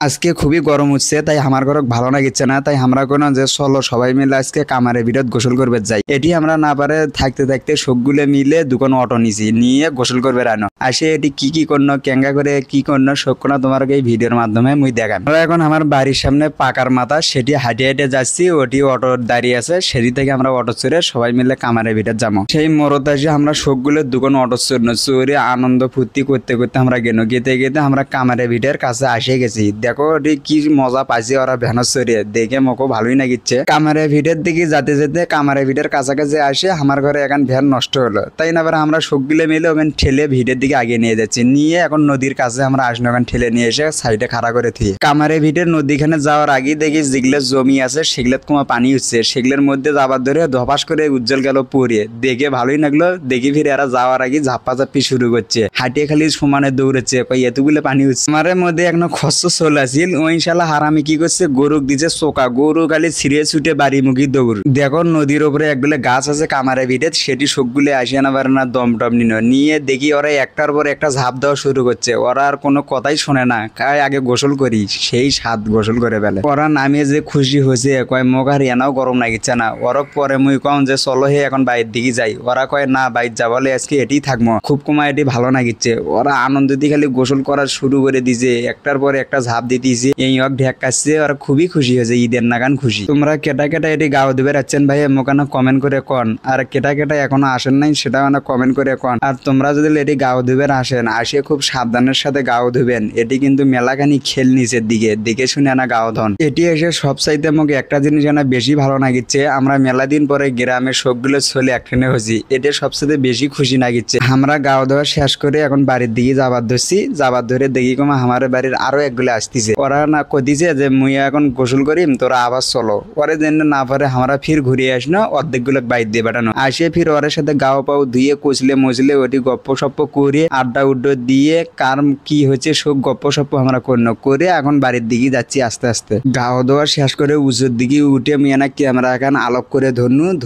আজকে খুবই গরম হচ্ছে, তাই আমার ঘর ভালো লাগিচ্ছে না। তাই আমরা কোনো যে চলো সবাই মিলে আজকে কামারে বিরাট গোসল করবে যাই। এটি আমরা না পারে থাকতে থাকতে সবগুলো মিলে দুখন অটো নিছি, নিয়ে গোসল করবে রানো আসে। এটি কি কি করলো, কেঙ্গা করে কি করলো সব কোনো তোমার এই ভিডিওর মাধ্যমে মুই দেখাম। আমরা এখন আমার বাড়ির সামনে পাকার মাথা, সেটি হাঁটে হাঁটে যাচ্ছি। ওটি অটো দাঁড়িয়ে আছে, সেটি থেকে আমরা অটো চড়ে সবাই মিলে কামারে ভিতর যাবো। সেই মরত আসে আমরা সবগুলো দুখন অটো চড়লো, চড়ে আনন্দ ফুর্তি করতে করতে আমরা গেলো। গেতে গেতে আমরা কামারে ভিটের কাছে আসে গেছি। দেখো ওটি কি মজা পাইছে ওরা ভ্যানস চড়িয়ে, দেখে মোকে ভালোই লাগিচ্ছে। কামারে ভিটের দিকে যেতে যেতে কামারে ভিটের কাছাকাছি আসে আমার ঘরে এখন ভ্যান নষ্ট হলো। তাই না আমরা সবগুলো মিলে ওখানে ঠেলে ভিটের দিকে আগে নিয়ে যাচ্ছি। নিয়ে এখন নদীর কাছে আমরা আসলে ওখানে ঠেলে নিয়ে এসে সাইডে খাড়া করে থুই। কামারে ভিটের নদীখানে যাওয়ার আগে দেখি যেগুলো জমি আছে সেগুলো তোমার পানি হচ্ছে, সেগুলোর মধ্যে যাবার ধরে ধপাস করে উজ্জ্বল গেল পড়িয়ে। দেখে ভালোই লাগলো। দেখি ফিরে এরা যাওয়ার আগে ঝাপ্পা ঝাপ্পি শুরু করছে, হাঁটিয়ে খালি সমানে দৌড়েছে। কই এতগুলো পানি হচ্ছে। আমার মধ্যে এখনো খস্য চলে আসিল। ওই শালা হারামি কি করছে, গরুক দিছে চোকা, গরু খালি ছিঁড়ে ছুটে বাড়ি মুখী দৌড়। দেখো নদীর উপরে একগুলো গাছ আছে কামারে ভিটে, সেটি সবগুলো আসে না পারে না দম টম নিয়ে দেখি ওরা একটার পর একটা ঝাঁপ দেওয়া শুরু করছে। ওরা আর কোনো কথাই শোনে না, কায় আগে গোসল করি, সেই সাত গোসল করে ফেলে। ওরা নামিয়ে যে খুশি হয়েছে, কয় মোক আর এনাও গরম লাগিচ্ছে না। ওরা পরে মুই কম যে চলো হে এখন বাইরের দিকে যাই। ওরা কয় না বাইর যাবলে আজকে এটি থাকবো, খুব কমায় এটি ভালো লাগিচ্ছে। ওরা আনন্দ দিয়ে খালি গোসল করা শুরু করে দিছে, একটার পরে একটা ঝাঁপ দিতেছে। এই ঢেক কাটছে, ওরা খুবই খুশি হয়েছে, ঈদের নাগান খুশি। তোমরা কেটা কেটা এটি গাও দেবে রাখছেন ভাই, মোকানো কমেন্ট করে কন। আর কেটা কেটা এখনো আসেন নাই সেটা মানে কমেন্ট করে কন। আর তোমরা যদি এটি গাও দেবেন আসেন, আসে খুব সাবধানের সাথে গাও দেবেন। এটি কিন্তু মেলাখানি খেল নিচের দিকে, দেখে শুনে না গাও ধন। এটি এসে সব চাইতে আমাকে একটা জিনিস না বেশি ভালো লাগিচ্ছে, আমরা মেলা দিন পরে গ্রামের সবগুলো চলে একখানে হয়েছি, এটা সবচেয়ে বেশি খুশি লাগিচ্ছে। আমরা গাও দেওয়া শেষ করে এখন বাড়ির দিকে যাবার ধরছি। যাবার ধরে দেখি কমা আমার বাড়ির আরো একগুলো আসতেছে। ওরা না কদিছে যে মুই এখন গোসল করিম, তোরা আবার চলো। ওরে যেন না পারে আমরা ফির ঘুরিয়ে আসনো, অর্ধেক গুলো বাইর দিয়ে বেড়ানো আসে। ফির ওর সাথে গাও পাও ধুয়ে কচলে মজলে ওটি গপ্প সপ্প করে আড্ডা উড্ডো দিয়ে কার কি হয়েছে সব গপ্প সপ্প আমরা করে এখন বাড়ির দিকে যাচ্ছি আস্তে আস্তে। গাও দেওয়া শেষ করে উঁচুর দিকে উঠে মিয়ানা ক্যামেরা এখন আলোক করে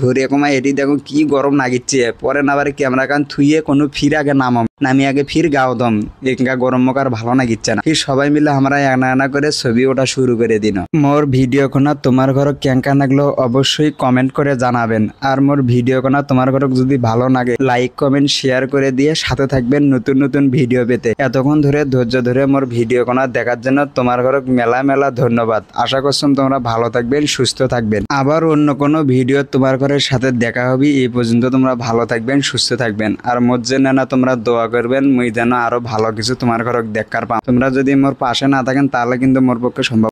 ধরে কমা এটি দেখো কি গরম লাগিচ্ছে। পরে না পারে ক্যামেরা কান থুয়ে কোনো ফির আগে নামি আগে ফির গাও দম। এখানকার গরম মুখ আর ভালো লাগিচ্ছে না। ফির সবাই মিলে আমরা এনা করে ছবি ওঠা শুরু করে দিন। মোর ভিডিও কোনা তোমার ঘর কেঙ্কা লাগলো অবশ্যই কমেন্ট করে জানাবেন। আর মোর ভিডিও কোনা তোমার ঘর যদি ভালো লাগে লাইক কমেন্ট শেয়ার করে দিয়ে সাথে থাকবেন নতুন নতুন ভিডিও পেতে। এতক্ষণ ধরে ধৈর্য ধরে মোর ভিডিও কোনা দেখার জন্য তোমার ঘর মেলা মেলা ধন্যবাদ। আশা করছিলাম তোমরা ভালো থাকবেন, সুস্থ থাকবেন। আবার অন্য কোনো ভিডিও তোমার ঘরের সাথে দেখা হবে। এই পর্যন্ত তোমরা ভালো থাকবেন, সুস্থ থাকবেন। আর মোর জন্য না তোমরা দোয়া করবেন, মুই যেন আরো ভালো কিছু তোমার ঘর দেখার পাও। তোমরা যদি মোর পাশে না থাকেন তাহলে কিন্তু মোর পক্ষে সম্ভব।